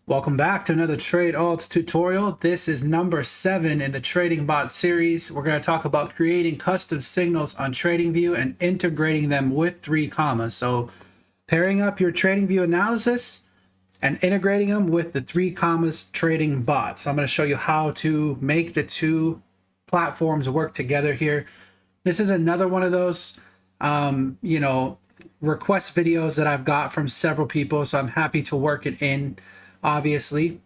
Welcome back to another Trade Alts tutorial. This is number 7 in the Trading Bot series. We're going to talk about creating custom signals on TradingView and integrating them with 3COMMAS. So pairing up your TradingView analysis and integrating them with the 3COMMAS trading bot. So I'm going to show you how to make the two platforms work together here. This is another one of those, request videos that I've got from several people. So I'm happy to work it in, obviously.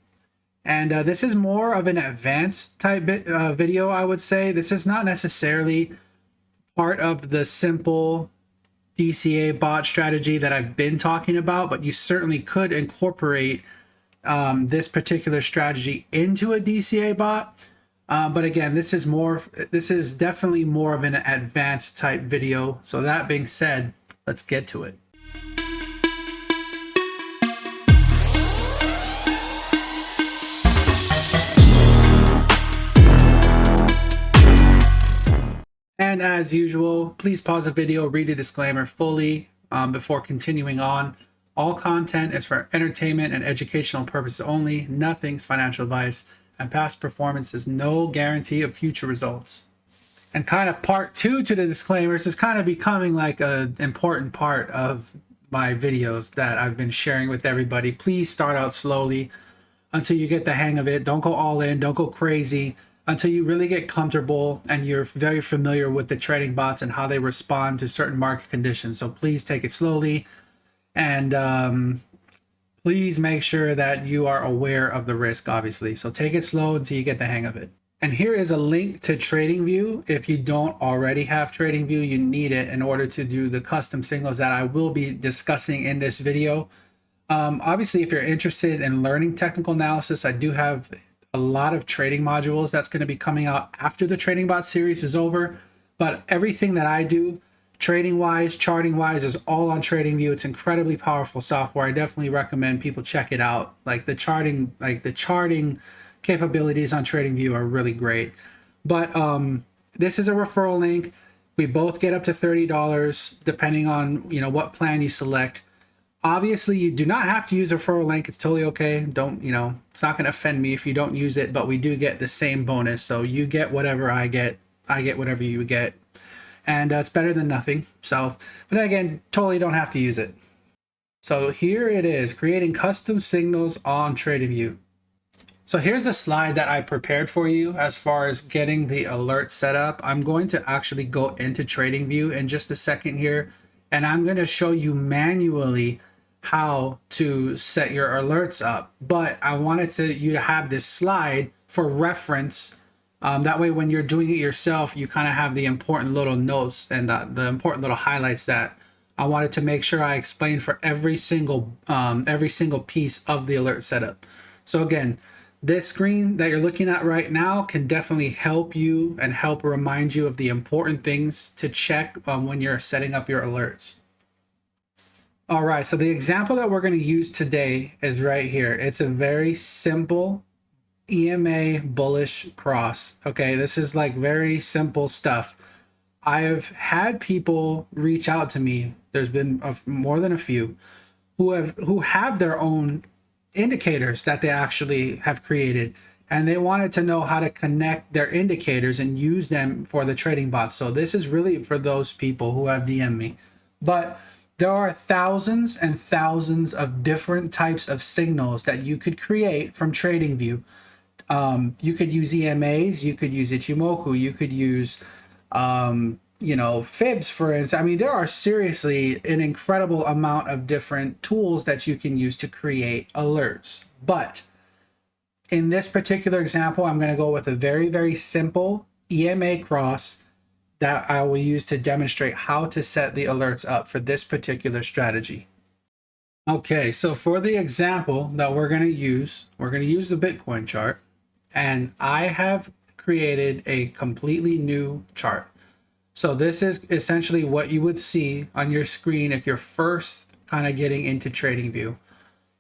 And this is more of an advanced type video, I would say. This is not necessarily part of the simple DCA bot strategy that I've been talking about, but you certainly could incorporate this particular strategy into a DCA bot. But again, this is definitely more of an advanced type video. So that being said, let's get to it. And as usual, please pause the video, read the disclaimer fully before continuing on. All content is for entertainment and educational purposes only. Nothing's financial advice, and past performance is no guarantee of future results. And kind of part 2 to the disclaimers is kind of becoming like an important part of my videos that I've been sharing with everybody. Please start out slowly until you get the hang of it. Don't go all in, don't go crazy, until you really get comfortable and you're very familiar with the trading bots and how they respond to certain market conditions. So please take it slowly, and please make sure that you are aware of the risk, obviously. So take it slow until you get the hang of it. And here is a link to TradingView. If you don't already have TradingView, you need it in order to do the custom signals that I will be discussing in this video. Obviously, if you're interested in learning technical analysis, I do have a lot of trading modules that's going to be coming out after the Trading Bot series is over. But everything that I do, trading wise, charting wise, is all on TradingView. It's incredibly powerful software. I definitely recommend people check it out. Like the charting capabilities on TradingView are really great. But this is a referral link. We both get up to $30 depending on what plan you select. Obviously, you do not have to use a referral link. It's totally okay. Don't, it's not going to offend me if you don't use it, but we do get the same bonus. So you get whatever I get whatever you get. And it's better than nothing. So, but then again, totally don't have to use it. So here it is, creating custom signals on TradingView. So here's a slide that I prepared for you as far as getting the alert set up. I'm going to actually go into TradingView in just a second here, and I'm going to show you manually how to set your alerts up. But I wanted you to have this slide for reference. That way, when you're doing it yourself, you kind of have the important little notes and the important little highlights that I wanted to make sure I explain for every single piece of the alert setup. So again, this screen that you're looking at right now can definitely help you and help remind you of the important things to check when you're setting up your alerts. All right, so the example that we're going to use today is right here. It's a very simple EMA bullish cross. Okay, this is like very simple stuff. I've had people reach out to me. There's been more than a few who have their own indicators that they actually have created, and they wanted to know how to connect their indicators and use them for the trading bots. So this is really for those people who have DM'd me. But there are thousands and thousands of different types of signals that you could create from TradingView. You could use EMAs, you could use Ichimoku, you could use fibs, for instance. I mean, there are seriously an incredible amount of different tools that you can use to create alerts. But in this particular example, I'm going to go with a very, very simple EMA cross that I will use to demonstrate how to set the alerts up for this particular strategy. Okay, so for the example that we're going to use the Bitcoin chart, and I have created a completely new chart. So this is essentially what you would see on your screen if you're first kind of getting into TradingView.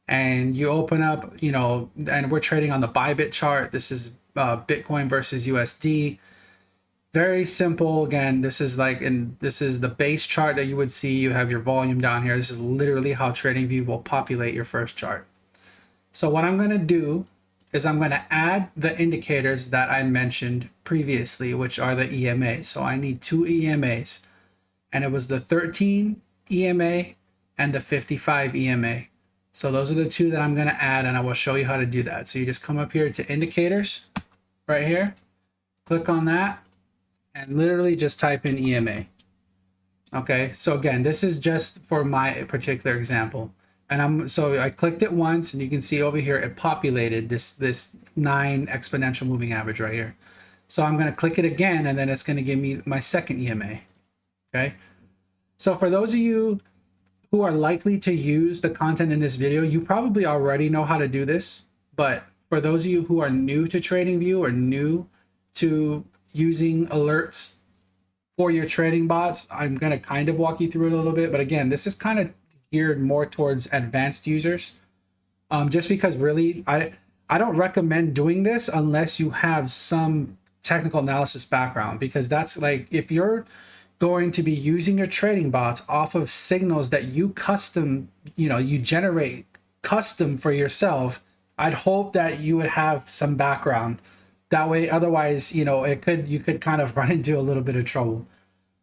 And you open up, and we're trading on the Bybit chart. This is Bitcoin versus USD. Very simple. Again, this is the base chart that you would see. You have your volume down here. This is literally how TradingView will populate your first chart. So what I'm going to do is I'm going to add the indicators that I mentioned previously, which are the EMAs. So I need two EMAs, and it was the 13 EMA and the 55 EMA. So those are the two that I'm going to add, and I will show you how to do that. So you just come up here to indicators right here, click on that, and literally just type in EMA. Okay, so again, this is just for my particular example. And so I clicked it once, and you can see over here it populated this 9 exponential moving average right here. So I'm going to click it again, and then it's going to give me my second EMA. Okay, so for those of you who are likely to use the content in this video, you probably already know how to do this. But for those of you who are new to TradingView or new to using alerts for your trading bots, I'm going to kind of walk you through it a little bit. But again, this is kind of geared more towards advanced users, just because really I don't recommend doing this unless you have some technical analysis background, because that's like, if you're going to be using your trading bots off of signals that you custom, you generate custom for yourself, I'd hope that you would have some background. That way, otherwise, you could kind of run into a little bit of trouble.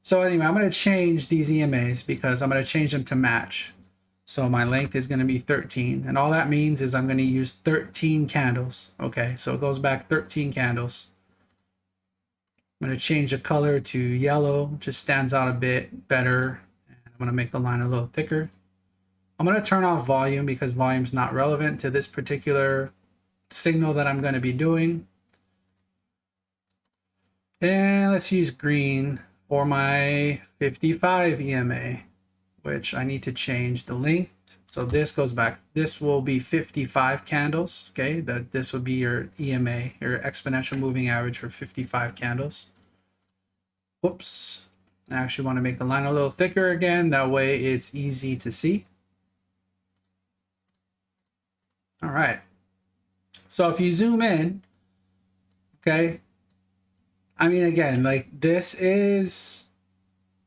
So anyway, I'm going to change these EMAs because I'm going to change them to match. So my length is going to be 13. And all that means is I'm going to use 13 candles. Okay, so it goes back 13 candles. I'm going to change the color to yellow. Just stands out a bit better. And I'm going to make the line a little thicker. I'm going to turn off volume because volume is not relevant to this particular signal that I'm going to be doing. And let's use green for my 55 EMA, which I need to change the length. So this goes back, this will be 55 candles. Okay, this will be your EMA, your exponential moving average for 55 candles. Whoops, I actually want to make the line a little thicker again, that way it's easy to see. All right, so if you zoom in, okay, I mean, again, like this is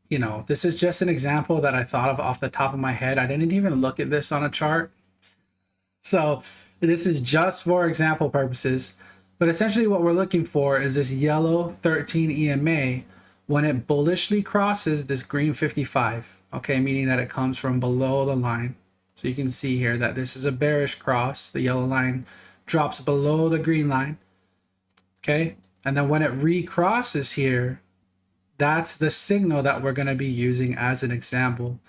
just an example that I thought of off the top of my head. I didn't even look at this on a chart. So this is just for example purposes. But essentially what we're looking for is this yellow 13 EMA when it bullishly crosses this green 55, okay, meaning that it comes from below the line. So you can see here that this is a bearish cross. The yellow line drops below the green line, okay? And then when it recrosses here, that's the signal that we're going to be using as an example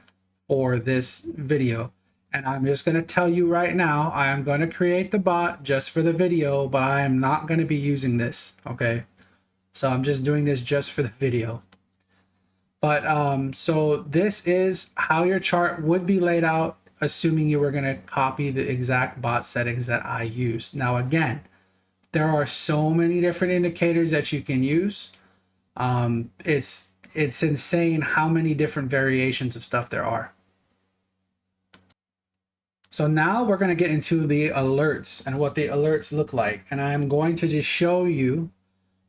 for this video. And I'm just going to tell you right now, I am going to create the bot just for the video, but I am not going to be using this, okay? So I'm just doing this just for the video. But so this is how your chart would be laid out, assuming you were going to copy the exact bot settings that I use. Now, again, there are so many different indicators that you can use. It's insane how many different variations of stuff there are. So now we're going to get into the alerts and what the alerts look like. And I'm going to just show you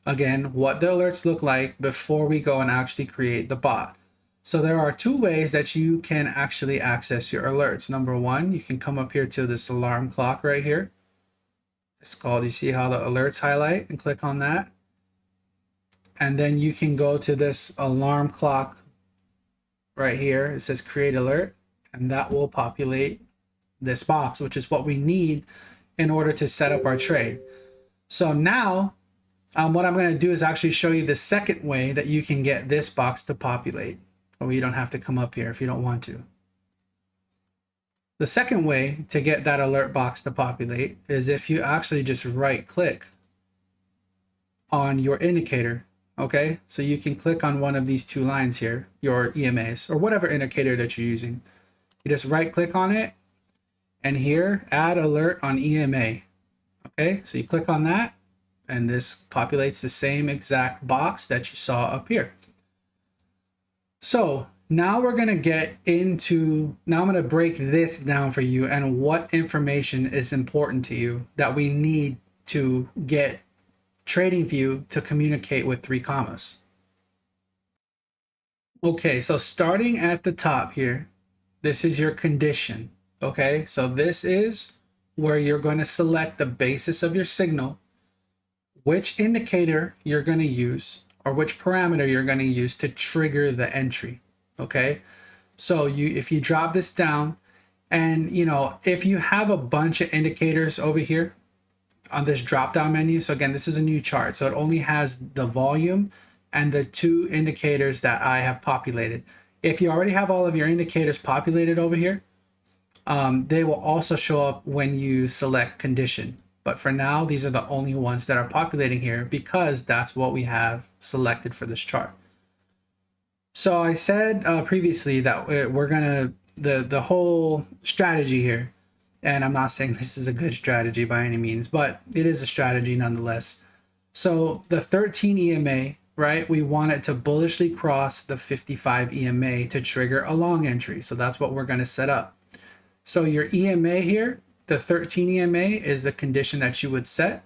again what the alerts look like before we go and actually create the bot. So there are two ways that you can actually access your alerts. Number one, you can come up here to this alarm clock right here. It's called, you see how the alerts highlight, and click on that. And then you can go to this alarm clock right here. It says create alert, and that will populate this box, which is what we need in order to set up our trade. So now what I'm going to do is actually show you the second way that you can get this box to populate. Or you don't have to come up here if you don't want to. The second way to get that alert box to populate is if you actually just right click on your indicator. Okay, so you can click on one of these two lines here, your EMAs, or whatever indicator that you're using. You just right click on it, and here, add alert on EMA. Okay, so you click on that, and this populates the same exact box that you saw up here. So now we're gonna get into, now I'm gonna break this down for you and what information is important to you that we need to get TradingView to communicate with 3COMMAS. Okay, so starting at the top here, this is your condition. Okay, so this is where you're going to select the basis of your signal, which indicator you're going to use, or which parameter you're going to use to trigger the entry. Okay, so if you drop this down, and if you have a bunch of indicators over here on this drop down menu, so again, this is a new chart, so it only has the volume and the two indicators that I have populated. If you already have all of your indicators populated over here, they will also show up when you select condition. But for now, these are the only ones that are populating here because that's what we have selected for this chart. So I said previously that we're gonna, the whole strategy here, and I'm not saying this is a good strategy by any means, but it is a strategy nonetheless. So the 13 EMA, right? We want it to bullishly cross the 55 EMA to trigger a long entry. So that's what we're going to set up. So your EMA here, the 13 EMA is the condition that you would set.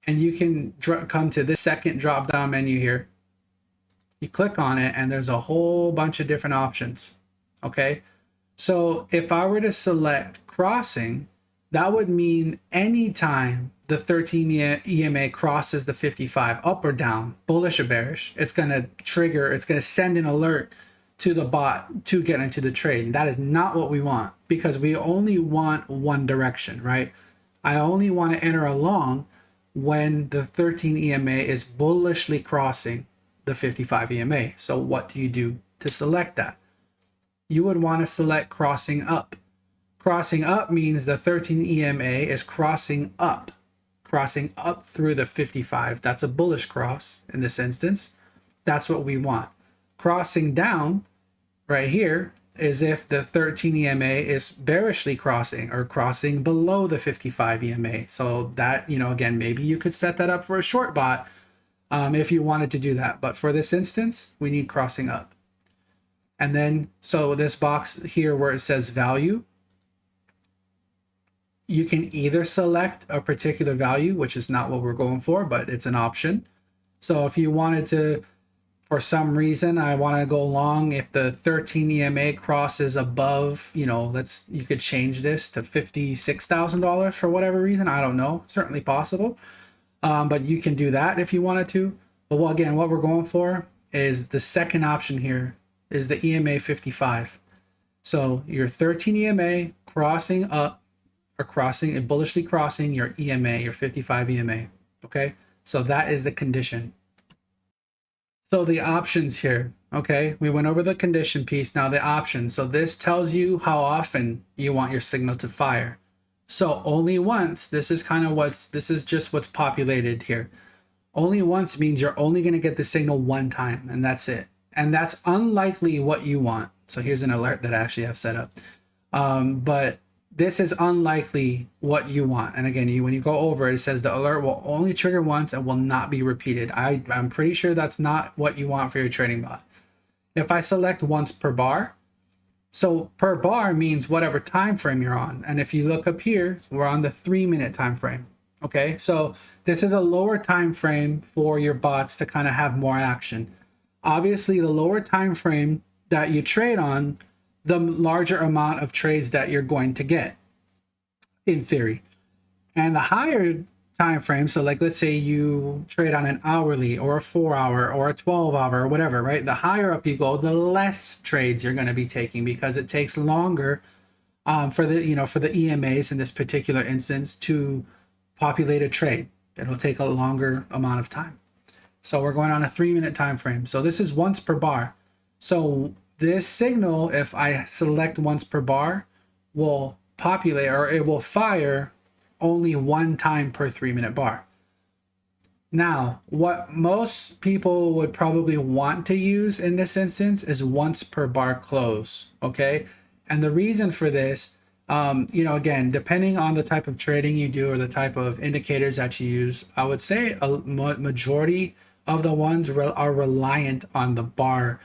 And you can come to this second drop down menu here. You click on it and there's a whole bunch of different options. Okay. So if I were to select crossing, that would mean anytime the 13 EMA crosses the 55, up or down, bullish or bearish, it's going to trigger, it's going to send an alert to the bot to get into the trade. And that is not what we want, because we only want one direction, right? I only want to enter a long when the 13 EMA is bullishly crossing the 55 EMA. So what do you do to select that? You would want to select crossing up. Crossing up means the 13 EMA is crossing up through the 55. That's a bullish cross in this instance. That's what we want. Crossing down right here is if the 13 EMA is bearishly crossing or crossing below the 55 EMA. So that, again, maybe you could set that up for a short bot if you wanted to do that. But for this instance, we need crossing up. And then, so this box here where it says value, you can either select a particular value, which is not what we're going for, but it's an option. So if you wanted to, for some reason, I want to go long, if the 13 EMA crosses above, you could change this to $56,000 for whatever reason. I don't know, certainly possible. But you can do that if you wanted to. But again, what we're going for is the second option here is the EMA 55. So your 13 EMA crossing up, or bullishly crossing your EMA, your 55 EMA. Okay, so that is the condition. So the options here, okay, we went over the condition piece. Now the options. So this tells you how often you want your signal to fire. So only once. This is just what's populated here. Only once means you're only going to get the signal one time, and that's it. And that's unlikely what you want. So here's an alert that I actually have set up. But this is unlikely what you want. And again, when you go over it, it says the alert will only trigger once and will not be repeated. I'm pretty sure that's not what you want for your trading bot. If I select once per bar, so per bar means whatever time frame you're on. And if you look up here, we're on the 3-minute time frame. Okay, so this is a lower time frame for your bots to kind of have more action. Obviously, the lower time frame that you trade on, the larger amount of trades that you're going to get, in theory. And the higher time frame, so like let's say you trade on an hourly or a 4-hour or a 12-hour or whatever, right? The higher up you go, the less trades you're going to be taking, because it takes longer for the EMAs in this particular instance to populate a trade. It'll take a longer amount of time. So we're going on a 3-minute time frame. So this is once per bar. So this signal, if I select once per bar, will populate, or it will fire only one time per 3-minute bar. Now, what most people would probably want to use in this instance is once per bar close, okay? And the reason for this, again, depending on the type of trading you do or the type of indicators that you use, I would say a majority of the ones are reliant on the bar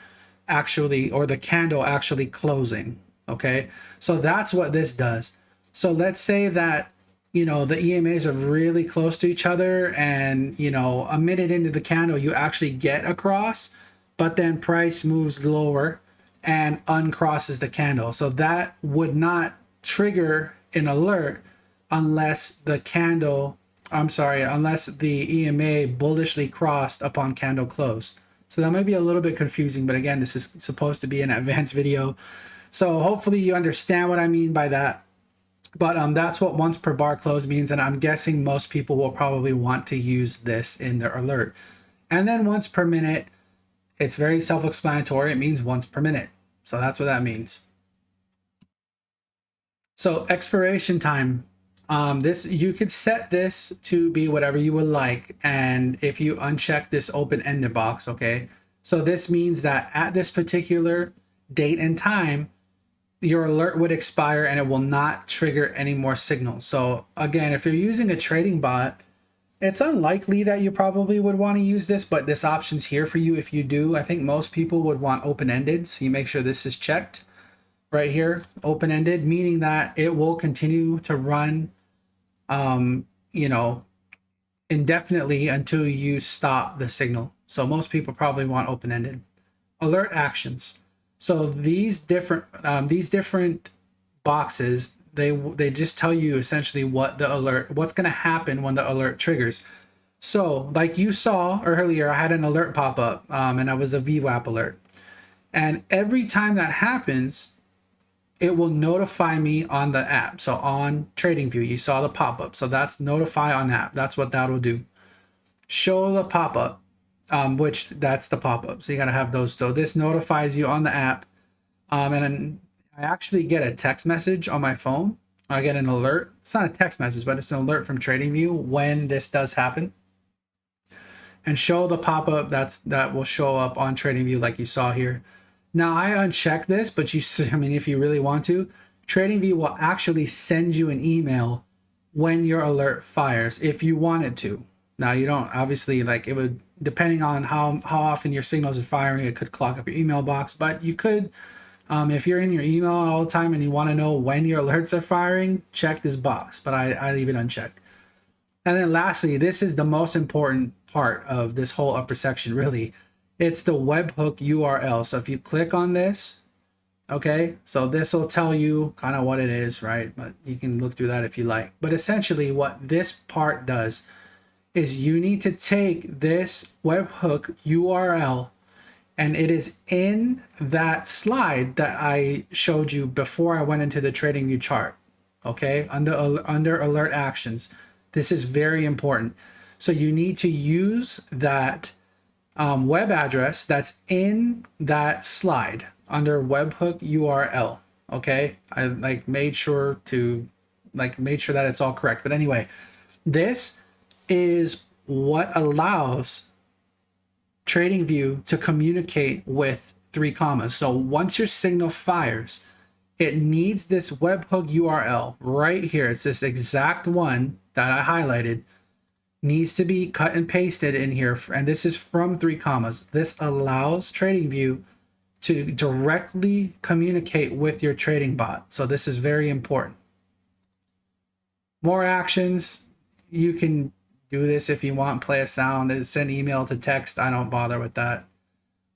actually, or the candle actually closing. Okay, so that's what this does. So let's say that the EMAs are really close to each other, and a minute into the candle you actually get a cross, but then price moves lower and uncrosses the candle. So that would not trigger an alert unless the EMA bullishly crossed upon candle close. So that might be a little bit confusing, but again, this is supposed to be an advanced video. So hopefully you understand what I mean by that. But that's what once per bar close means, and I'm guessing most people will probably want to use this in their alert. And then once per minute, it's very self-explanatory. It means once per minute. So that's what that means. So expiration time. This, you could set this to be whatever you would like. And if you uncheck this open-ended box, okay, so this means that at this particular date and time, your alert would expire and it will not trigger any more signals. So again, if you're using a trading bot, it's unlikely that you probably would want to use this, but this option's here for you if you do. I think most people would want open-ended, so you make sure this is checked right here, open-ended, meaning that it will continue to run, you know, indefinitely until you stop the signal. So most people probably want open-ended. Alert actions. So these different boxes, they just tell you essentially what's going to happen when the alert triggers. So like you saw earlier, I had an alert pop up, and I was a VWAP alert. And every time that happens, it will notify me on the app. So on Tradingview, you saw the pop-up. So that's notify on app. That's what that will do. Show the pop-up, which that's the pop-up. So you got to have those. So this notifies you on the app. And then I actually get a text message on my phone. I get an alert. It's not a text message, but it's an alert from Tradingview when this does happen. And show the pop-up, that will show up on Tradingview like you saw here. Now I uncheck this, but if you really want to, Tradingview will actually send you an email when your alert fires if you want it to. Now you don't, obviously, like, it would, depending on how often your signals are firing, it could clog up your email box, but you could, if you're in your email all the time and you want to know when your alerts are firing, check this box, but I leave it unchecked. And then lastly, this is the most important part of this whole upper section, really. It's the webhook URL. So if you click on this, okay, so this will tell you kind of what it is, right? But you can look through that if you like. But essentially what this part does is you need to take this webhook URL, and it is in that slide that I showed you before I went into the Tradingview chart, okay, under alert actions. This is very important. So you need to use that web address that's in that slide under webhook URL. Okay, I made sure that it's all correct. But anyway, this is what allows Tradingview to communicate with 3COMMAS. So once your signal fires, it needs this webhook URL right here. It's this exact one that I highlighted, needs to be cut and pasted in here. And this is from 3COMMAS. This allows Tradingview to directly communicate with your trading bot. So this is very important. More actions. You can do this if you want, play a sound, send email to text. I don't bother with that.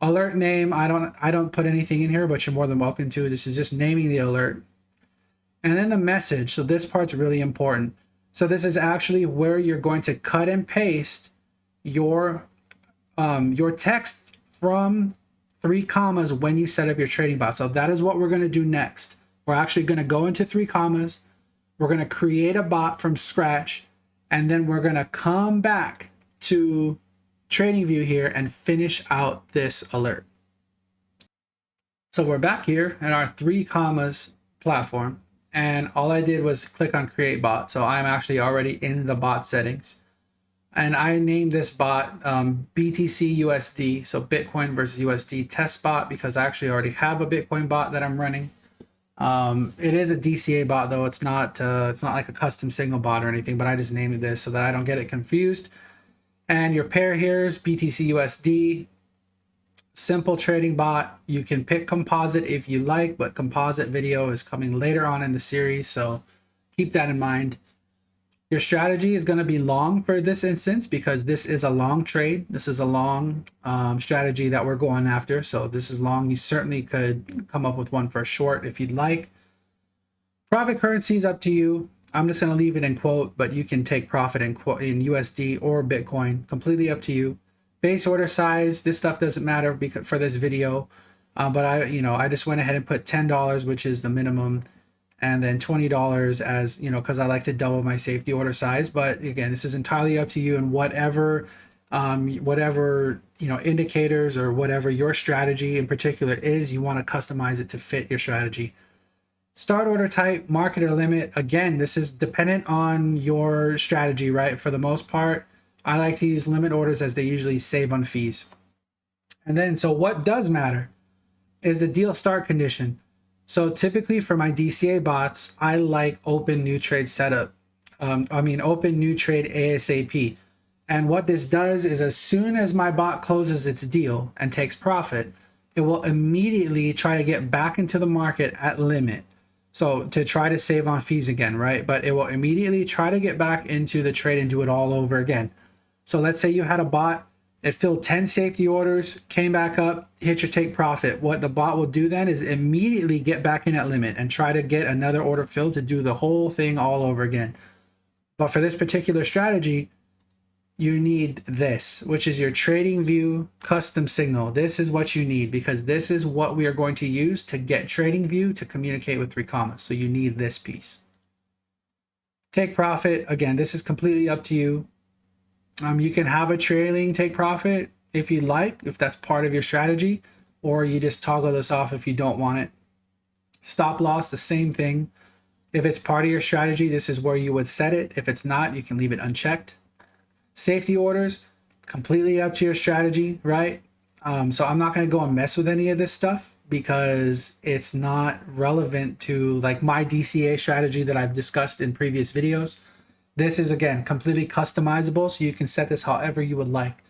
Alert name, I don't put anything in here, but you're more than welcome to. This is just naming the alert. And then the message. So this part's really important. So this is actually where you're going to cut and paste your text from 3COMMAS when you set up your trading bot. So that is what we're going to do next. We're actually going to go into 3COMMAS. We're going to create a bot from scratch, and then we're going to come back to Tradingview here and finish out this alert. So we're back here in our 3COMMAS platform, and all I did was click on create bot. So I'm actually already in the bot settings, and I named this bot BTC USD, so Bitcoin versus USD test bot, because I actually already have a Bitcoin bot that I'm running. It is a DCA bot though. It's not like a custom signal bot or anything, but I just named it this so that I don't get it confused. And your pair here is BTC USD, simple trading bot. You can pick composite if you like, but composite video is coming later on in the series, so keep that in mind. Your strategy is going to be long for this instance because this is a long trade. This is a long strategy that we're going after. So this is long. You certainly could come up with one for a short if you'd like. Private currency is up to you. I'm just going to leave it in quote, but you can take profit in quote in USD or Bitcoin, completely up to you. Base order size, this stuff doesn't matter because for this video, but I just went ahead and put $10, which is the minimum, and then $20 as, because I like to double my safety order size. But again, this is entirely up to you, and whatever indicators or whatever your strategy in particular is, you want to customize it to fit your strategy. Start order type, market or limit. Again, this is dependent on your strategy, right? For the most part, I like to use limit orders as they usually save on fees. And then, so what does matter is the deal start condition. So typically for my DCA bots, I like open new trade setup. Open new trade ASAP. And what this does is as soon as my bot closes its deal and takes profit, it will immediately try to get back into the market at limit. So to try to save on fees again, right? But it will immediately try to get back into the trade and do it all over again. So let's say you had a bot, it filled 10 safety orders, came back up, hit your take profit. What the bot will do then is immediately get back in at limit and try to get another order filled to do the whole thing all over again. But for this particular strategy, you need this, which is your Tradingview custom signal. This is what you need because this is what we are going to use to get Tradingview to communicate with 3COMMAS. So you need this piece. Take profit. Again, this is completely up to you. You can have a trailing take profit if you like, if that's part of your strategy, or you just toggle this off if you don't want it. Stop loss, the same thing. If it's part of your strategy, this is where you would set it. If it's not, you can leave it unchecked. Safety orders, completely up to your strategy, right? So I'm not going to go and mess with any of this stuff because it's not relevant to like my DCA strategy that I've discussed in previous videos. This is, again, completely customizable, so you can set this however you would like.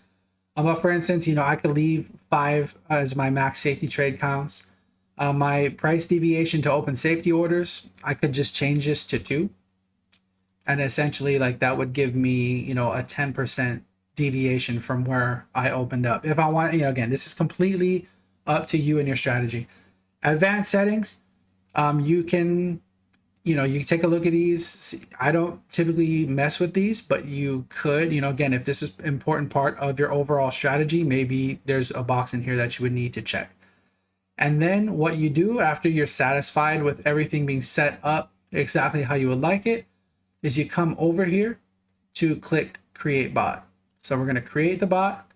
But for instance, I could leave 5 as my max safety trade counts. My price deviation to open safety orders, I could just change this to 2. And essentially, like, that would give me, a 10% deviation from where I opened up. If I want, again, this is completely up to you and your strategy. Advanced settings, you can take a look at these. I don't typically mess with these, but you could, again, if this is an important part of your overall strategy, maybe there's a box in here that you would need to check. And then what you do after you're satisfied with everything being set up exactly how you would like it is you come over here to click create bot. So we're going to create the bot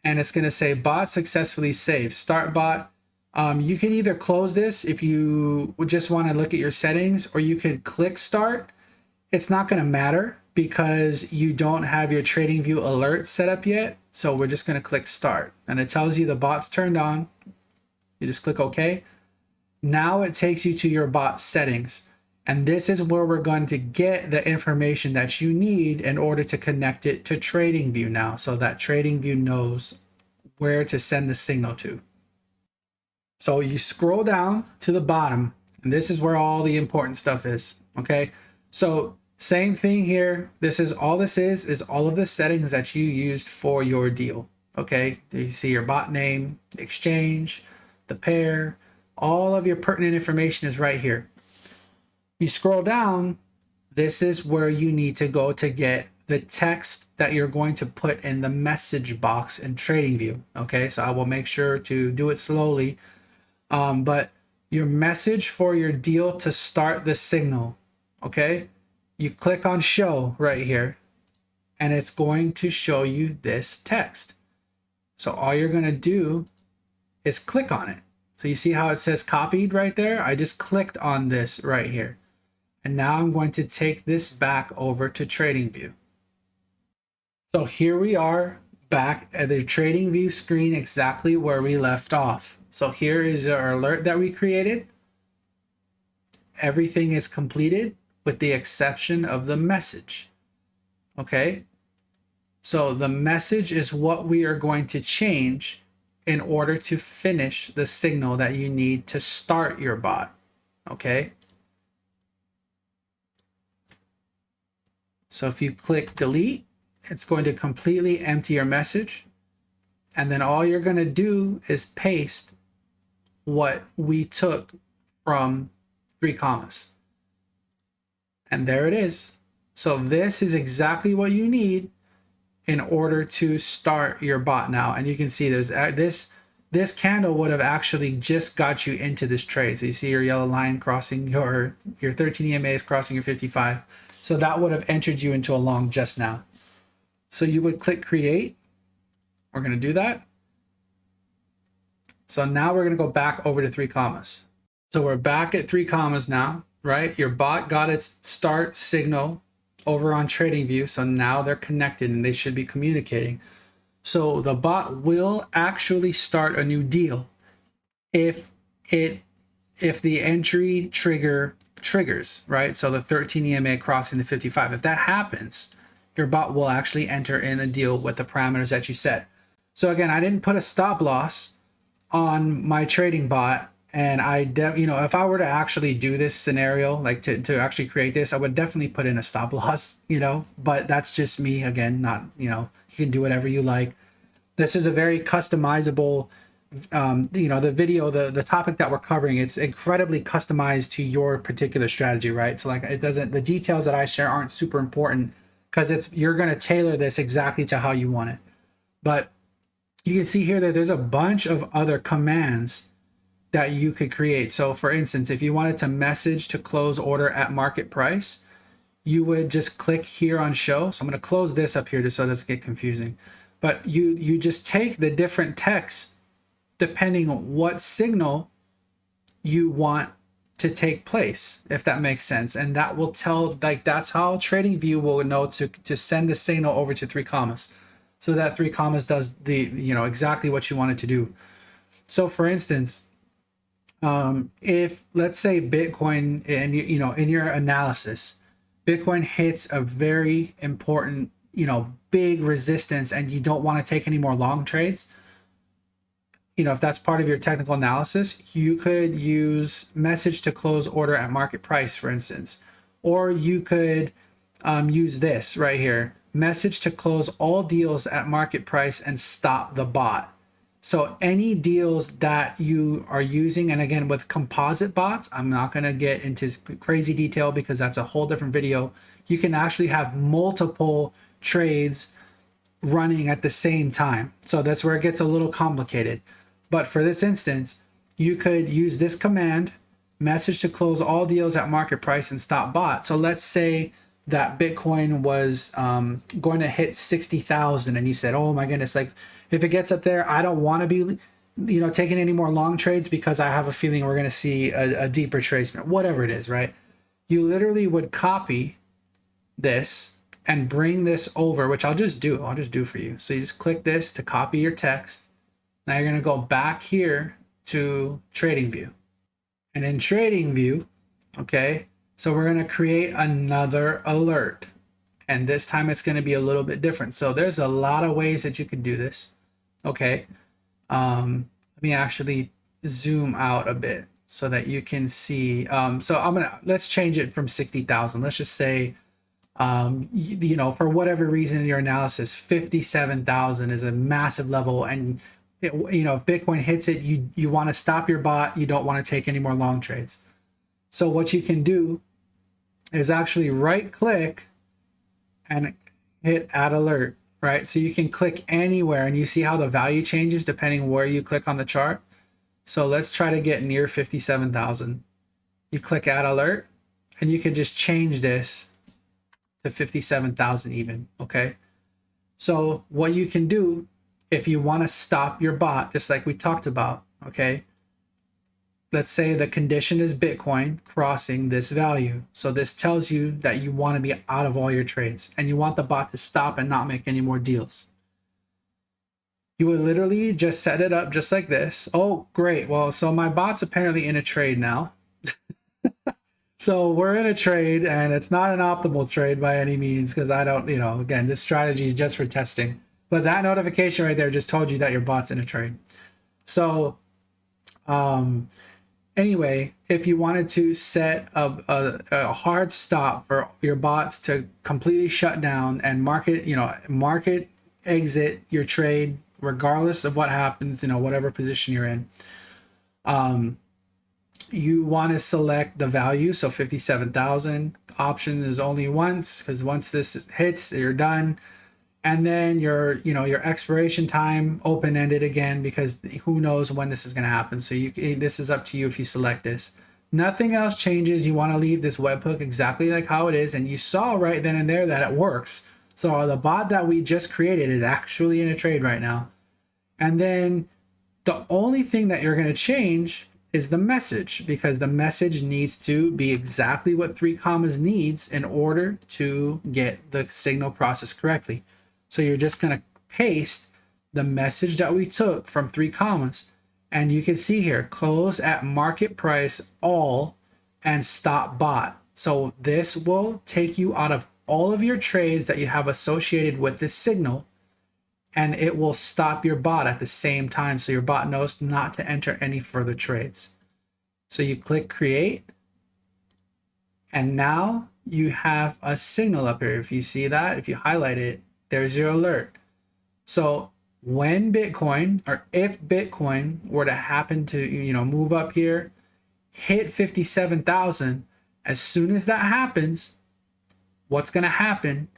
and it's going to say bot successfully saved, start bot. You can either close this if you just want to look at your settings, or you could click start. It's not going to matter because you don't have your Tradingview alert set up yet. So we're just going to click start and it tells you the bot's turned on. You just click OK. Now it takes you to your bot settings. And this is where we're going to get the information that you need in order to connect it to Tradingview now, so that Tradingview knows where to send the signal to. So you scroll down to the bottom, and this is where all the important stuff is, okay? So same thing here. This is all of the settings that you used for your deal, okay? You see your bot name, the exchange, the pair, all of your pertinent information is right here. You scroll down, this is where you need to go to get the text that you're going to put in the message box in Tradingview. Okay, so I will make sure to do it slowly. But your message for your deal to start the signal, okay, you click on show right here and it's going to show you this text. So all you're going to do is click on it. So you see how it says copied right there? I just clicked on this right here. And now I'm going to take this back over to Tradingview. So here we are back at the Tradingview screen exactly where we left off. So here is our alert that we created. Everything is completed with the exception of the message. Okay. So the message is what we are going to change in order to finish the signal that you need to start your bot. Okay. So if you click delete, it's going to completely empty your message. And then all you're going to do is paste what we took from 3COMMAS. And there it is. So this is exactly what you need in order to start your bot now. And you can see there's this candle would have actually just got you into this trade. So you see your yellow line crossing your 13 EMAs crossing your 55. So that would have entered you into a long just now. So you would click create. We're going to do that. So now we're going to go back over to 3COMMAS. So we're back at 3COMMAS now, right? Your bot got its start signal over on TradingView. So now they're connected and they should be communicating. So the bot will actually start a new deal if the entry triggers, right? So the 13 EMA crossing the 55. If that happens, your bot will actually enter in a deal with the parameters that you set. So again, I didn't put a stop loss on my trading bot. And if I were to actually do this scenario, like to actually create this, I would definitely put in a stop loss, but that's just me again, not, you can do whatever you like. This is a very customizable, the video, the topic that we're covering, it's incredibly customized to your particular strategy, right? So like the details that I share aren't super important because you're going to tailor this exactly to how you want it. But you can see here that there's a bunch of other commands that you could create. So for instance, if you wanted to message to close order at market price, you would just click here on show. So I'm going to close this up here just so it doesn't get confusing. But you just take the different text depending on what signal you want to take place, if that makes sense. And that will tell, like, that's how TradingView will know to send the signal over to 3COMMAS. So that 3COMMAS does exactly what you want it to do. So for instance, if let's say Bitcoin and in your analysis, Bitcoin hits a very important, big resistance and you don't want to take any more long trades, if that's part of your technical analysis, you could use message to close order at market price, for instance, or you could use this right here, message to close all deals at market price and stop the bot. So any deals that you are using, and again, with composite bots, I'm not going to get into crazy detail because that's a whole different video. You can actually have multiple trades running at the same time. So that's where it gets a little complicated. But for this instance, you could use this command, message to close all deals at market price and stop bot. So let's say that Bitcoin was going to hit 60,000 and you said, oh my goodness, like if it gets up there, I don't want to be, taking any more long trades because I have a feeling we're going to see a deep retracement, whatever it is, right? You literally would copy this and bring this over, which I'll just do for you. So you just click this to copy your text. Now you're going to go back here to TradingView. And in TradingView, okay, so we're going to create another alert. And this time it's going to be a little bit different. So there's a lot of ways that you could do this. Okay. Let me actually zoom out a bit so that you can see. So let's change it from 60,000. Let's just say, for whatever reason in your analysis, 57,000 is a massive level. And if Bitcoin hits it, you want to stop your bot. You don't want to take any more long trades. So what you can do is actually right click and hit add alert, right? So you can click anywhere and you see how the value changes depending where you click on the chart. So let's try to get near 57,000. You click add alert and you can just change this to 57,000 even, okay? So what you can do if you want to stop your bot, just like we talked about, okay? Let's say the condition is Bitcoin crossing this value. So this tells you that you want to be out of all your trades and you want the bot to stop and not make any more deals. You would literally just set it up just like this. Oh, great. Well, so my bot's apparently in a trade now. So we're in a trade and it's not an optimal trade by any means because I don't, again, this strategy is just for testing. But that notification right there just told you that your bot's in a trade. So, anyway, if you wanted to set a hard stop for your bots to completely shut down and market exit your trade, regardless of what happens, whatever position you're in, you want to select the value. So 57,000. Option is only once, because once this hits, you're done. And then your expiration time, open-ended again, because who knows when this is going to happen. So this is up to you if you select this. Nothing else changes. You want to leave this webhook exactly like how it is. And you saw right then and there that it works. So the bot that we just created is actually in a trade right now. And then the only thing that you're going to change is the message, because the message needs to be exactly what 3COMMAS needs in order to get the signal processed correctly. So you're just going to paste the message that we took from 3COMMAS, and you can see here, close at market price all and stop bot. So this will take you out of all of your trades that you have associated with this signal, and it will stop your bot at the same time, so your bot knows not to enter any further trades. So you click create, and now you have a signal up here. If you see that, if you highlight it, there's your alert. So when Bitcoin, or if Bitcoin were to happen to move up here, hit 57,000, as soon as that happens, what's going to happen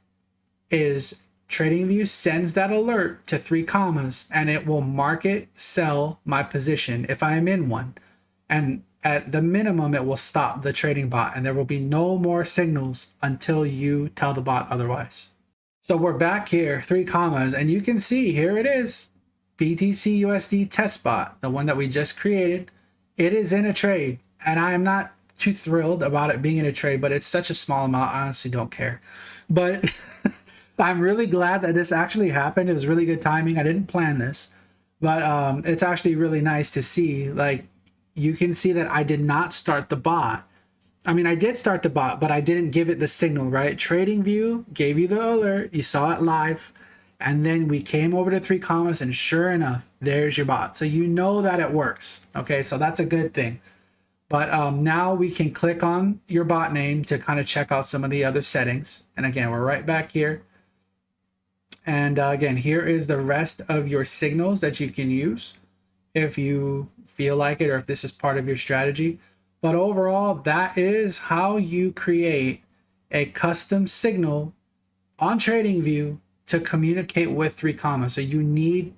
is TradingView sends that alert to 3COMMAS, and it will market sell my position if I am in one. And at the minimum, it will stop the trading bot, and there will be no more signals until you tell the bot otherwise. So we're back here, 3COMMAS, and you can see here it is, BTC USD test bot, the one that we just created. It is in a trade, and I am not too thrilled about it being in a trade, but it's such a small amount, I honestly don't care. But I'm really glad that this actually happened. It was really good timing. I didn't plan this, but it's actually really nice to see. Like, you can see that I did not start the bot. I mean, I did start the bot, but I didn't give it the signal, right? TradingView gave you the alert. You saw it live. And then we came over to 3COMMAS, and sure enough, there's your bot. So you know that it works. Okay, so that's a good thing. But now we can click on your bot name to kind of check out some of the other settings. And again, we're right back here. And again, here is the rest of your signals that you can use if you feel like it, or if this is part of your strategy. But overall, that is how you create a custom signal on TradingView to communicate with 3COMMAS. So you need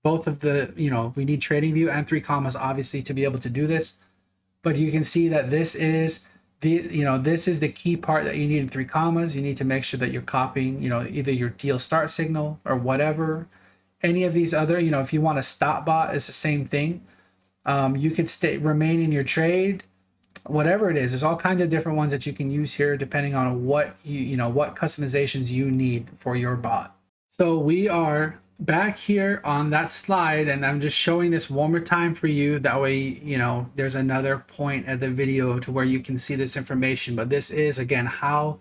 both of the, we need TradingView and 3COMMAS obviously to be able to do this. But you can see that this is this is the key part that you need in 3COMMAS. You need to make sure that you're copying, either your deal start signal or whatever. Any of these other, if you want to stop bot, it's the same thing. You can remain in your trade, whatever it is. There's all kinds of different ones that you can use here depending on what what customizations you need for your bot. So we are back here on that slide, and I'm just showing this one more time for you. That way, there's another point at the video to where you can see this information. But this is, again, how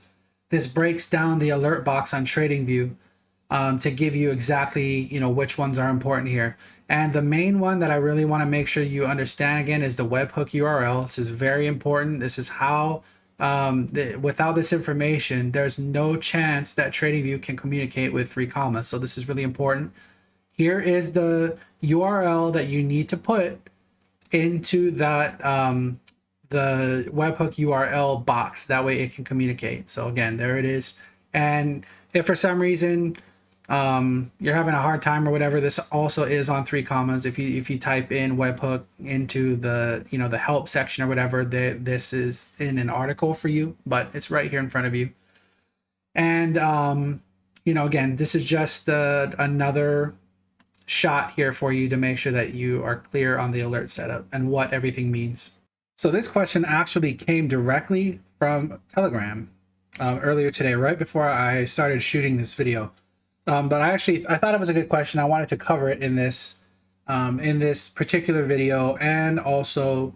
this breaks down the alert box on TradingView to give you exactly, which ones are important here. And the main one that I really want to make sure you understand, again, is the webhook URL. This is very important. This is how, without this information, there's no chance that TradingView can communicate with 3COMMAS. So this is really important. Here is the URL that you need to put into that the webhook URL box. That way it can communicate. So again, there it is. And if for some reason you're having a hard time or whatever, this also is on 3COMMAS. If you type in webhook into the the help section or whatever, this is in an article for you, but it's right here in front of you. And again, this is just another shot here for you to make sure that you are clear on the alert setup and what everything means. So this question actually came directly from Telegram earlier today, right before I started shooting this video. But I thought it was a good question. I wanted to cover it in this particular video, and also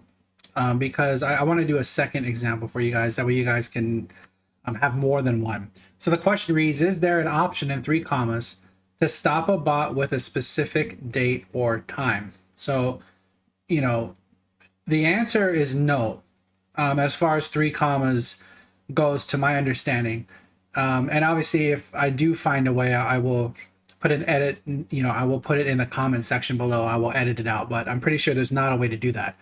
because I want to do a second example for you guys. That way you guys can have more than one. So the question reads, is there an option in 3COMMAS to stop a bot with a specific date or time? So, the answer is no, as far as 3COMMAS goes, to my understanding. And obviously, if I do find a way, I will put an edit, I will put it in the comment section below. I will edit it out, but I'm pretty sure there's not a way to do that.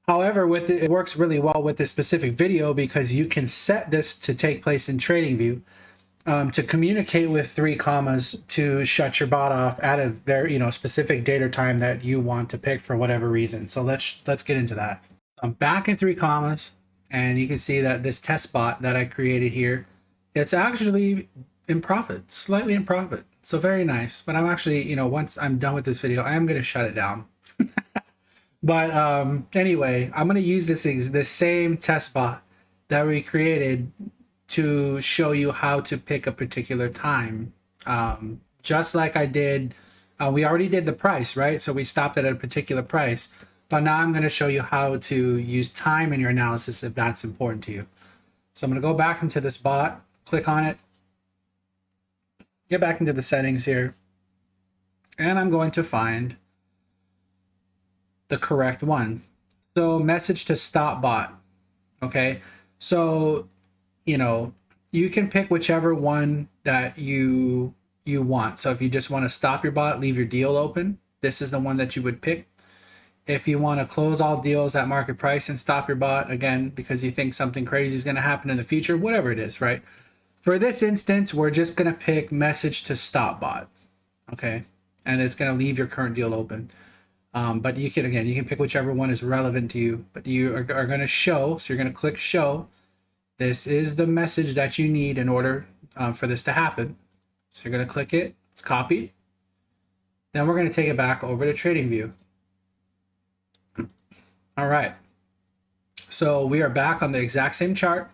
However, it works really well with this specific video because you can set this to take place in TradingView to communicate with 3COMMAS to shut your bot off at a very specific date or time that you want to pick for whatever reason. So let's get into that. I'm back in 3COMMAS, and you can see that this test bot that I created here, it's actually in profit, slightly in profit. So very nice. But I'm actually, once I'm done with this video, I am going to shut it down. But anyway, I'm going to use this same test bot that we created to show you how to pick a particular time. Just like I did, we already did the price, right? So we stopped it at a particular price. But now I'm going to show you how to use time in your analysis if that's important to you. So I'm going to go back into this bot, click on it, get back into the settings here, and I'm going to find the correct one. So message to stop bot. Okay, so you can pick whichever one that you want. So if you just want to stop your bot, leave your deal open, this is the one that you would pick. If you want to close all deals at market price and stop your bot, again, because you think something crazy is going to happen in the future, whatever it is, right? For this instance, we're just going to pick message to stop bot. Okay, and it's going to leave your current deal open. But you can pick whichever one is relevant to you. But you are going to show, so you're going to click show. This is the message that you need in order for this to happen. So you're going to click it. It's copied. Then we're going to take it back over to TradingView. All right. So we are back on the exact same chart,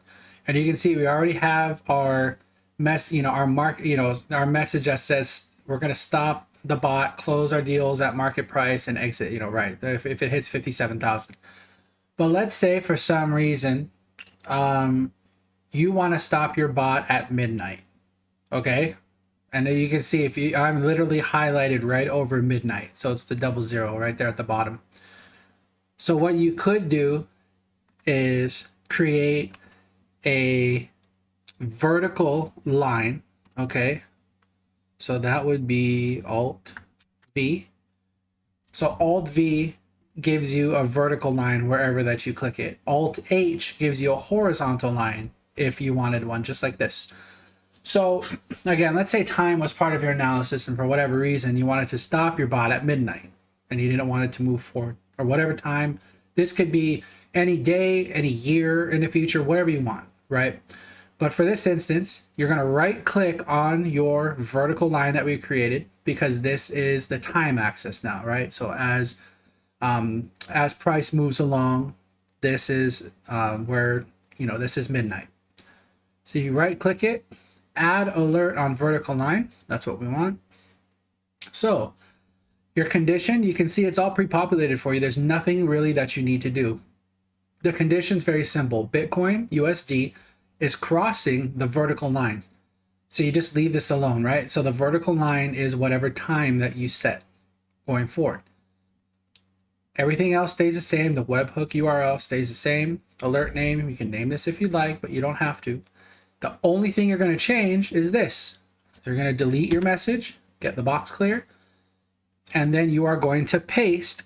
and you can see we already have our our message that says we're going to stop the bot, close our deals at market price, and exit. Right, if it hits 57,000. But let's say for some reason you want to stop your bot at midnight. Okay, and then you can see I'm literally highlighted right over midnight, so it's the 00 right there at the bottom. So what you could do is create a vertical line. Okay, so that would be Alt V. So Alt V gives you a vertical line wherever that you click it. Alt H gives you a horizontal line if you wanted one, just like this. So again, let's say time was part of your analysis, and for whatever reason you wanted to stop your bot at midnight and you didn't want it to move forward, or whatever time. This could be any day, any year in the future, whatever you want, right? But for this instance, you're going to right click on your vertical line that we created, because this is the time axis now, right? So as price moves along, this is where, this is midnight. So you right click it, add alert on vertical line. That's what we want. So your condition, you can see it's all pre-populated for you. There's nothing really that you need to do. The condition's very simple. Bitcoin USD is crossing the vertical line. So you just leave this alone, right? So the vertical line is whatever time that you set going forward. Everything else stays the same. The webhook URL stays the same. Alert name, you can name this if you'd like, but you don't have to. The only thing you're going to change is this. You're going to delete your message, get the box clear, and then you are going to paste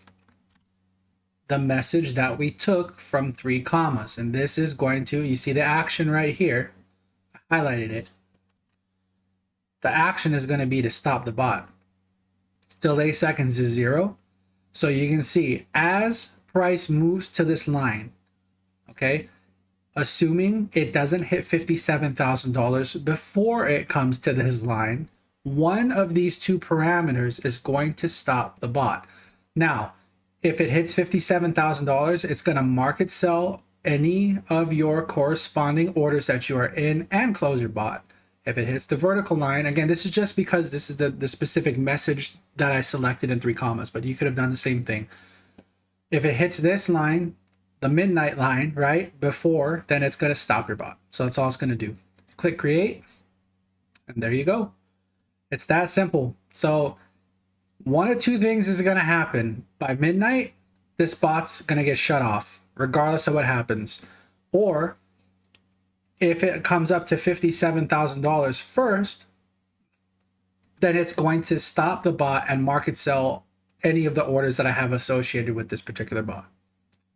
the message that we took from 3COMMAS. And this is going to, you see the action right here, I highlighted it. The action is going to be to stop the bot. Delay seconds is 0. So you can see as price moves to this line, okay, assuming it doesn't hit $57,000 before it comes to this line, one of these two parameters is going to stop the bot. Now, if it hits $57,000, it's going to market sell any of your corresponding orders that you are in and close your bot. If it hits the vertical line, again, this is just because this is the specific message that I selected in 3COMMAS, but you could have done the same thing. If it hits this line, the midnight line, right before, then it's going to stop your bot. So that's all it's going to do. Click create, and there you go. It's that simple. So one of two things is going to happen. By midnight, this bot's going to get shut off, regardless of what happens. Or if it comes up to $57,000 first, then it's going to stop the bot and market sell any of the orders that I have associated with this particular bot.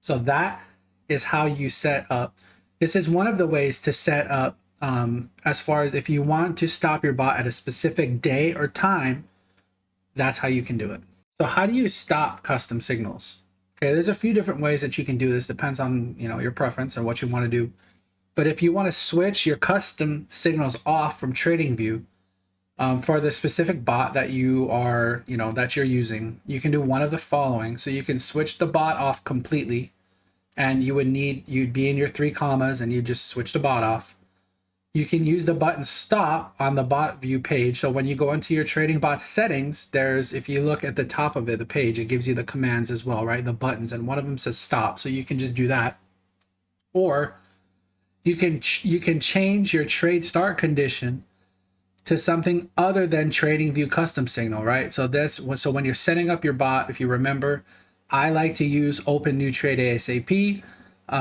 So that is how you set up. This is one of the ways to set up as far as if you want to stop your bot at a specific day or time, that's how you can do it. So how do you stop custom signals? Okay, there's a few different ways that you can do this. Depends on, you know, your preference or what you want to do. But if you want to switch your custom signals off from TradingView for the specific bot that you are, you know, that you're using, you can do one of the following. So you can switch the bot off completely, and you'd be in your 3COMMAS and you just switch the bot off. You can use the button stop on the bot view page. So when you go into your trading bot settings, if you look at the top of the page, it gives you the commands as well, right? The buttons, and one of them says stop. So you can just do that. Or you can change your trade start condition to something other than TradingView custom signal, right? So when you're setting up your bot, if you remember, I like to use open new trade ASAP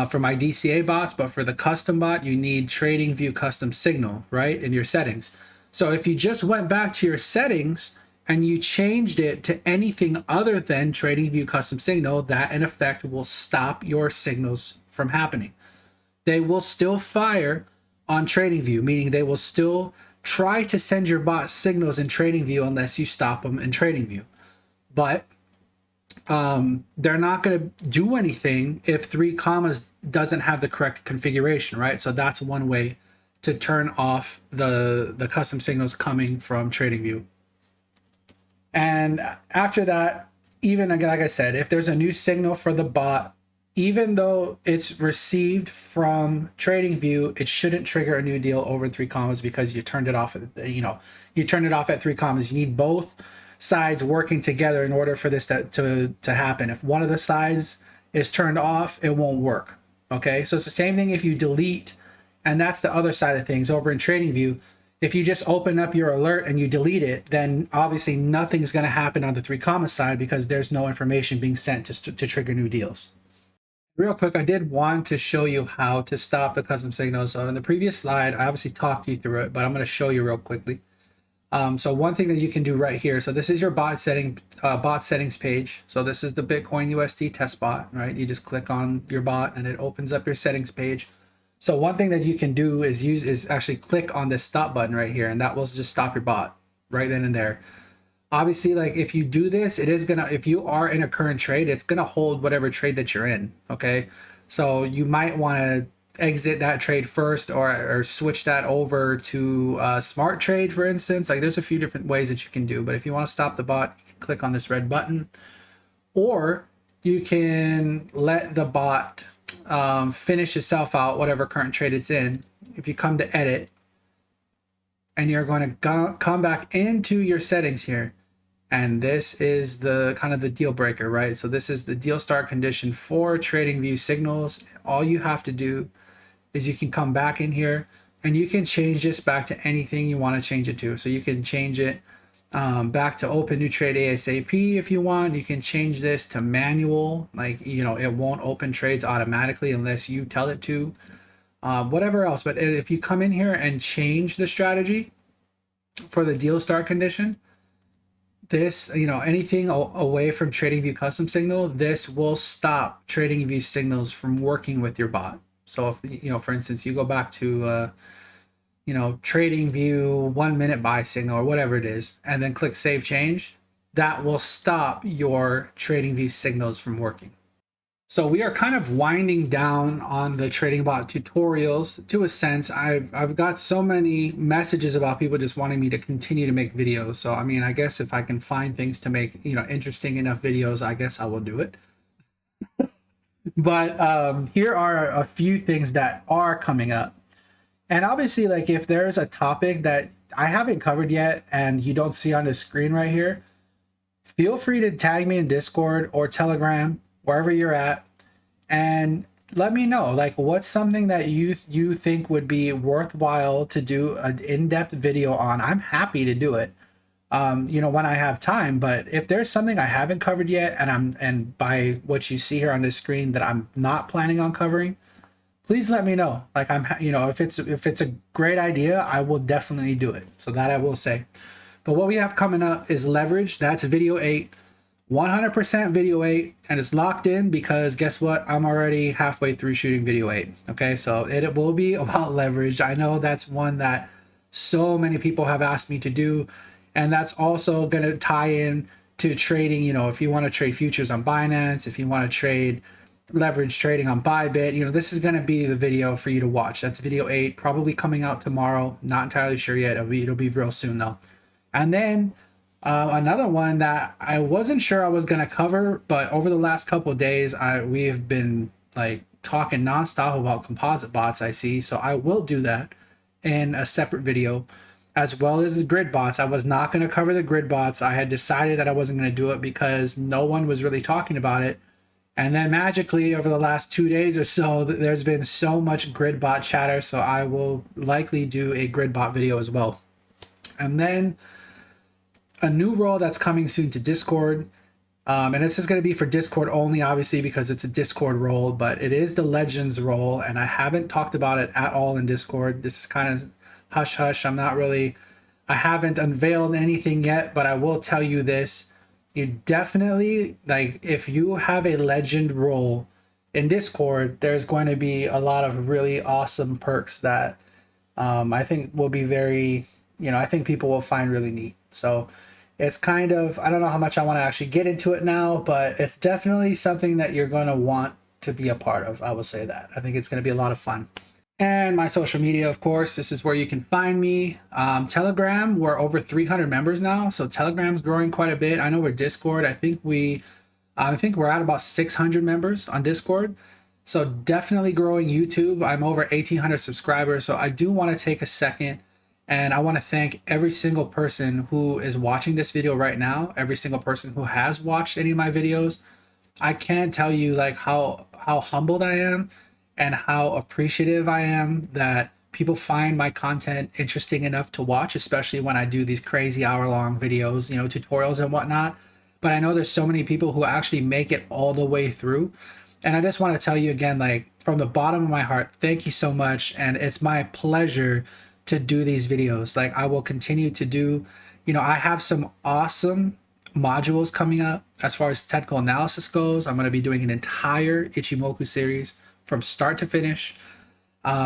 for my DCA bots, but for the custom bot, you need TradingView custom signal, right, in your settings. So if you just went back to your settings and you changed it to anything other than TradingView custom signal, that in effect will stop your signals from happening. They will still fire on TradingView, meaning they will still try to send your bot signals in TradingView unless you stop them in TradingView. But they're not going to do anything if 3COMMAS doesn't have the correct configuration, right? So that's one way to turn off the custom signals coming from TradingView. And after that, even like I said, if there's a new signal for the bot, even though it's received from TradingView, it shouldn't trigger a new deal over 3COMMAS because you turned it off. You turned it off at 3COMMAS. You need both sides working together in order for this to happen. If one of the sides is turned off, it won't work. Okay, so it's the same thing if you delete, and that's the other side of things over in TradingView. If you just open up your alert and you delete it, then obviously nothing's going to happen on the 3COMMAS side because there's no information being sent to trigger new deals. Real quick, I did want to show you how to stop the custom signals. So in the previous slide, I obviously talked you through it, but I'm going to show you real quickly. So one thing that you can do right here. So this is your bot settings page. So this is the Bitcoin USD test bot, right? You just click on your bot and it opens up your settings page. So one thing that you can do is actually click on this stop button right here, and that will just stop your bot right then and there. Obviously, like if you do this, it is gonna, if you are in a current trade, it's gonna hold whatever trade that you're in. Okay, so you might want to exit that trade first, or switch that over to smart trade, for instance. Like there's a few different ways that you can do, but if you want to stop the bot, you can click on this red button, or you can let the bot finish itself out, whatever current trade it's in. If you come to edit, and you're going to come back into your settings here, and this is the kind of the deal breaker, right? So this is the deal start condition for TradingView signals. All you have to do is you can come back in here and you can change this back to anything you want to change it to. So you can change it back to open new trade ASAP if you want. You can change this to manual, like, you know, it won't open trades automatically unless you tell it to. Whatever else. But if you come in here and change the strategy for the deal start condition, this, you know, anything away from TradingView custom signal, this will stop TradingView signals from working with your bot. So if, you know, for instance, you go back to, you know, TradingView 1 minute buy signal or whatever it is, and then click save change, that will stop your TradingView signals from working. So we are kind of winding down on the trading bot tutorials to a sense. I've got so many messages about people just wanting me to continue to make videos. So I mean, I guess if I can find things to make, you know, interesting enough videos, I guess I will do it. But here are a few things that are coming up. And obviously, like if there's a topic that I haven't covered yet and you don't see on the screen right here, feel free to tag me in Discord or Telegram, wherever you're at, and let me know, like, what's something that you think would be worthwhile to do an in-depth video on. I'm happy to do it, you know, when I have time. But if there's something I haven't covered yet, and by what you see here on this screen that I'm not planning on covering, please let me know. Like, you know, if it's a great idea, I will definitely do it. So that I will say. But what we have coming up is leverage. That's video 8. 100% video 8, and it's locked in because guess what? I'm already halfway through shooting video 8. Okay, so it will be about leverage. I know that's one that so many people have asked me to do, and that's also going to tie in to trading. You know, if you want to trade futures on Binance, if you want to trade leverage trading on Bybit, you know, this is going to be the video for you to watch. That's video 8, probably coming out tomorrow. Not entirely sure yet. It'll be real soon though. And then another one that I wasn't sure I was going to cover, but over the last couple of days, we've been like talking nonstop about composite bots, I see. So I will do that in a separate video, as well as the grid bots. I was not going to cover the grid bots. I had decided that I wasn't going to do it because no one was really talking about it. And then magically over the last 2 days or so, there's been so much grid bot chatter. So I will likely do a grid bot video as well. And then a new role that's coming soon to Discord. And this is going to be for Discord only, obviously, because it's a Discord role, but it is the Legends role. And I haven't talked about it at all in Discord. This is kind of hush hush. I haven't unveiled anything yet, but I will tell you this. You definitely, like, if you have a Legend role in Discord, there's going to be a lot of really awesome perks that I think will be very, I think people will find really neat. So it's kind of, I don't know how much I want to actually get into it now, but it's definitely something that you're going to want to be a part of. I will say that. I think it's going to be a lot of fun. And my social media, of course, this is where you can find me. Telegram, we're over 300 members now. So Telegram's growing quite a bit. I know we're Discord. I think we're at about 600 members on Discord. So definitely growing. YouTube, I'm over 1,800 subscribers. So I do want to take a second and I want to thank every single person who is watching this video right now. Every single person who has watched any of my videos. I can't tell you like how humbled I am and how appreciative I am that people find my content interesting enough to watch, especially when I do these crazy hour-long videos, tutorials and whatnot. But I know there's so many people who actually make it all the way through. And I just want to tell you again, like from the bottom of my heart, thank you so much. And it's my pleasure to do these videos. Like I will continue to do, I have some awesome modules coming up as far as technical analysis goes. I'm going to be doing an entire Ichimoku series from start to finish,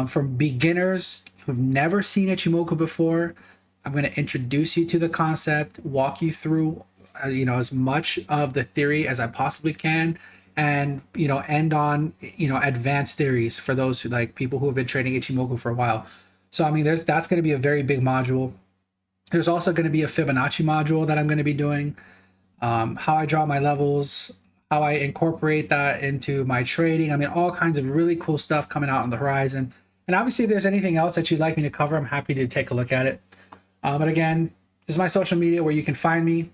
from beginners who've never seen Ichimoku before. I'm going to introduce you to the concept, walk you through, as much of the theory as I possibly can, and, end on, advanced theories for those who like people who have been trading Ichimoku for a while. So, I mean, that's going to be a very big module. There's also going to be a Fibonacci module that I'm going to be doing, how I draw my levels, how I incorporate that into my trading. I mean, all kinds of really cool stuff coming out on the horizon. And obviously, if there's anything else that you'd like me to cover, I'm happy to take a look at it. But again, this is my social media where you can find me.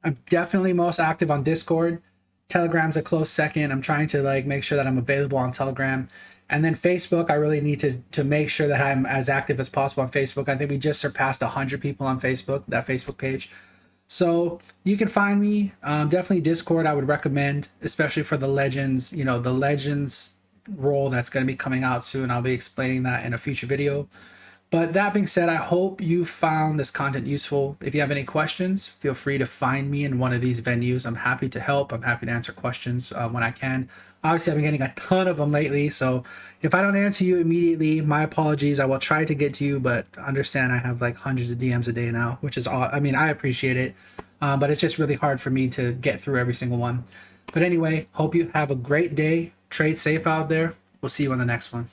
I'm definitely most active on Discord. Telegram's a close second. I'm trying to like make sure that I'm available on Telegram. And then Facebook, I really need to make sure that I'm as active as possible on Facebook. I think we just surpassed 100 people on Facebook, that Facebook page. So you can find me, definitely Discord I would recommend, especially for the Legends, the Legends role that's going to be coming out soon. I'll be explaining that in a future video. But that being said, I hope you found this content useful. If you have any questions, feel free to find me in one of these venues. I'm happy to help. I'm happy to answer questions when I can. Obviously, I've been getting a ton of them lately. So if I don't answer you immediately, my apologies. I will try to get to you, but understand I have like hundreds of DMs a day now, which is all. I mean, I appreciate it, but it's just really hard for me to get through every single one. But anyway, hope you have a great day. Trade safe out there. We'll see you on the next one.